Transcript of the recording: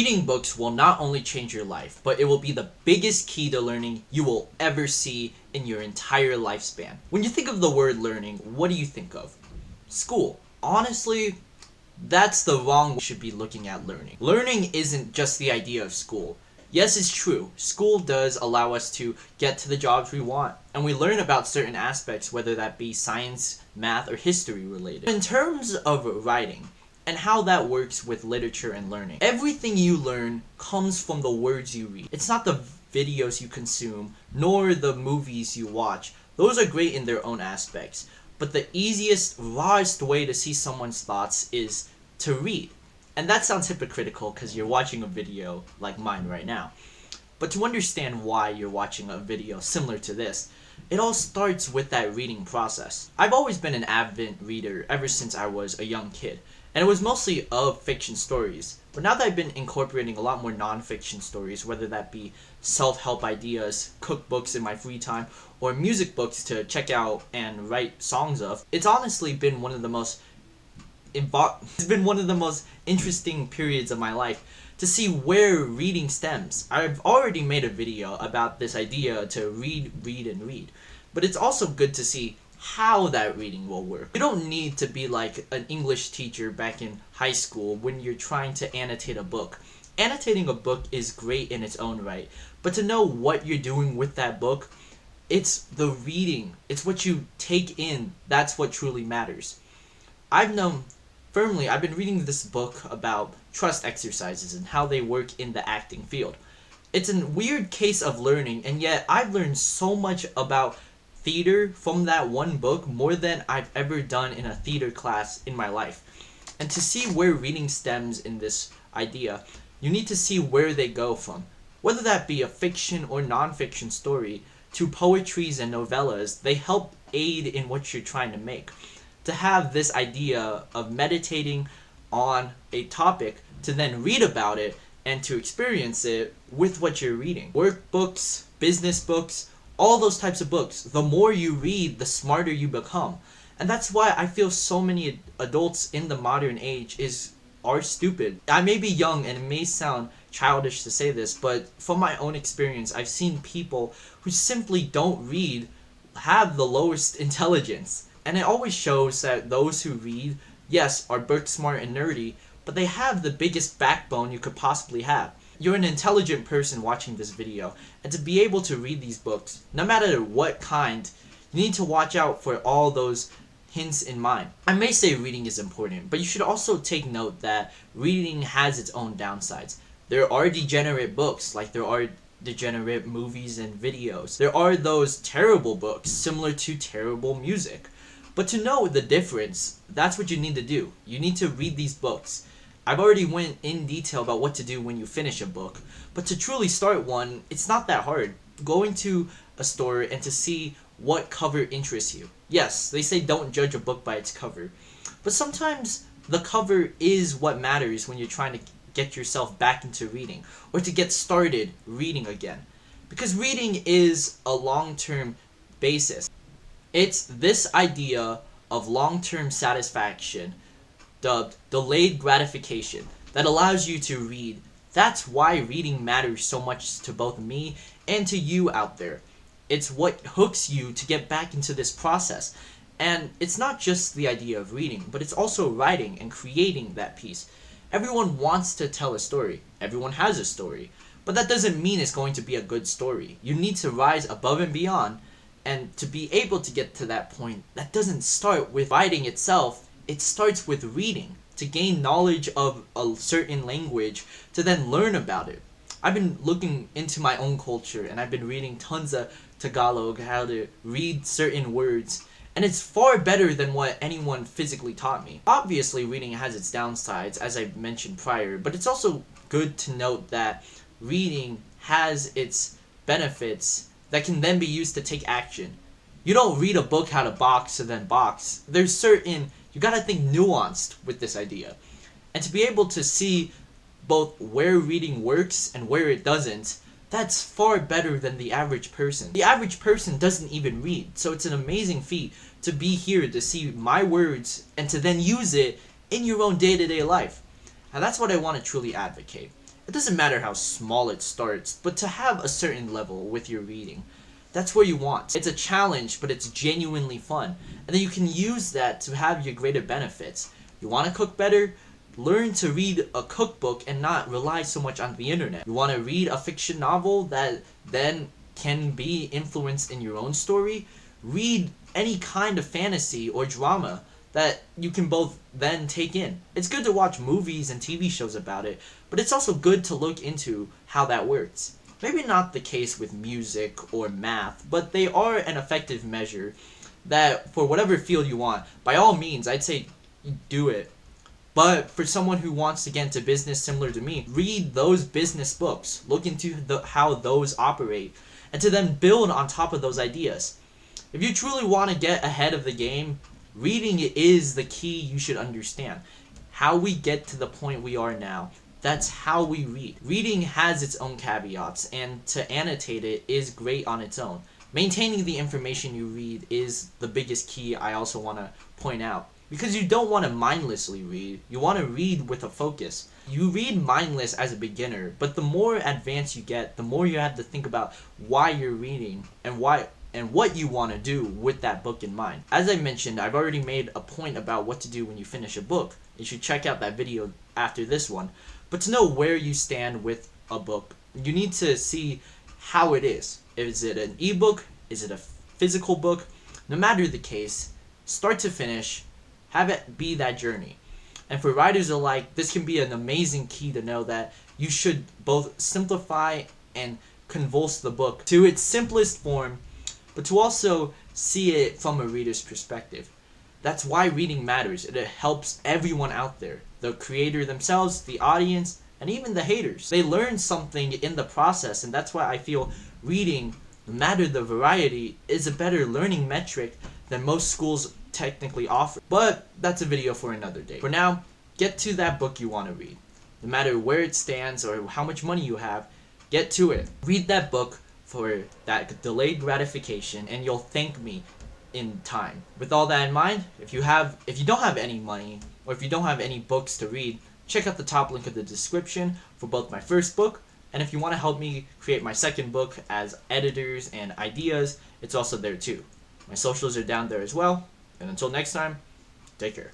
Reading books will not only change your life, but it will be the biggest key to learning you will ever see in your entire lifespan. When you think of the word learning, what do you think of? School. Honestly, that's the wrong way you should be looking at learning. Learning isn't just the idea of school. Yes, it's true. School does allow us to get to the jobs we want, and we learn about certain aspects, whether that be science, math, or history related. In terms of writing, and how that works with literature and learning, everything you learn comes from the words you read. It's not the videos you consume, nor the movies you watch. Those are great in their own aspects, but the easiest, rawest way to see someone's thoughts is to read. And that sounds hypocritical because you're watching a video like mine right now. But to understand why you're watching a video similar to this, it all starts with that reading process. I've always been an avid reader ever since I was a young kid, and it was mostly of fiction stories. But now that I've been incorporating a lot more non-fiction stories, whether that be self-help ideas, cookbooks in my free time, or music books to check out and write songs of, it's honestly been one of the most interesting periods of my life to see where reading stems. I've already made a video about this idea to read, and read. But it's also good to see how that reading will work. You don't need to be like an English teacher back in high school when you're trying to annotate a book. Annotating a book is great in its own right, but to know what you're doing with that book, it's the reading. It's what you take in. That's what truly matters. I've been reading this book about trust exercises and how they work in the acting field. It's a weird case of learning, and yet I've learned so much about theater from that one book, more than I've ever done in a theater class in my life. And to see where reading stems in this idea, you need to see where they go from. Whether that be a fiction or non-fiction story, to poetries and novellas, they help aid in what you're trying to make. To have this idea of meditating on a topic, to then read about it, and to experience it with what you're reading. Workbooks, business books, all those types of books. The more you read, the smarter you become. And that's why I feel so many adults in the modern age are stupid. I may be young and it may sound childish to say this, but from my own experience, I've seen people who simply don't read have the lowest intelligence. And it always shows that those who read, yes, are book smart and nerdy, but they have the biggest backbone you could possibly have. You're an intelligent person watching this video, and to be able to read these books, no matter what kind, you need to watch out for all those hints in mind. I may say reading is important, but you should also take note that reading has its own downsides. There are degenerate books, like there are degenerate movies and videos. There are those terrible books, similar to terrible music. But to know the difference, that's what you need to do. You need to read these books. I've already went in detail about what to do when you finish a book, but to truly start one, it's not that hard. Going to a store and to see what cover interests you. Yes, they say don't judge a book by its cover, but sometimes the cover is what matters when you're trying to get yourself back into reading, or to get started reading again. Because reading is a long-term basis. It's this idea of long-term satisfaction, dubbed delayed gratification, that allows you to read. That's why reading matters so much to both me and to you out there. It's what hooks you to get back into this process. And it's not just the idea of reading, but it's also writing and creating that piece. Everyone wants to tell a story. Everyone has a story. But that doesn't mean it's going to be a good story. You need to rise above and beyond. And to be able to get to that point, that doesn't start with writing itself. It starts with reading, to gain knowledge of a certain language, to then learn about it. I've been looking into my own culture, and I've been reading tons of Tagalog, how to read certain words, and it's far better than what anyone physically taught me. Obviously, reading has its downsides, as I mentioned prior, but it's also good to note that reading has its benefits that can then be used to take action. You don't read a book how to box and then box. You gotta think nuanced with this idea. And to be able to see both where reading works and where it doesn't, that's far better than the average person. The average person doesn't even read, so it's an amazing feat to be here to see my words and to then use it in your own day-to-day life. And that's what I want to truly advocate. It doesn't matter how small it starts, but to have a certain level with your reading. That's where you want. It's a challenge, but it's genuinely fun. And then you can use that to have your greater benefits. You want to cook better? Learn to read a cookbook and not rely so much on the internet. You want to read a fiction novel that then can be influenced in your own story? Read any kind of fantasy or drama that you can both then take in. It's good to watch movies and TV shows about it, but it's also good to look into how that works. Maybe not the case with music or math, but they are an effective measure that for whatever field you want, by all means, I'd say do it. But for someone who wants to get into business similar to me, read those business books. Look into how those operate, and to then build on top of those ideas. If you truly want to get ahead of the game, reading is the key you should understand. How we get to the point we are now, that's how we read. Reading has its own caveats, and to annotate it is great on its own. Maintaining the information you read is the biggest key I also want to point out. Because you don't want to mindlessly read, you want to read with a focus. You read mindless as a beginner, but the more advanced you get, the more you have to think about why you're reading and what you want to do with that book in mind. As I mentioned, I've already made a point about what to do when you finish a book. You should check out that video after this one. But to know where you stand with a book, you need to see how it is. Is it an ebook? Is it a physical book? No matter the case, start to finish, have it be that journey. And for writers alike, this can be an amazing key to know that you should both simplify and convulse the book to its simplest form, but to also see it from a reader's perspective. That's why reading matters. It helps everyone out there. The creator themselves, the audience, and even the haters. They learn something in the process, and that's why I feel reading, no matter the variety, is a better learning metric than most schools technically offer. But that's a video for another day. For now, get to that book you want to read. No matter where it stands or how much money you have, get to it. Read that book for that delayed gratification, and you'll thank me in time. With all that in mind, if you don't have any money, or if you don't have any books to read, check out the top link of the description for both my first book, and if you want to help me create my second book as editors and ideas, it's also there too. My socials are down there as well, and until next time, take care.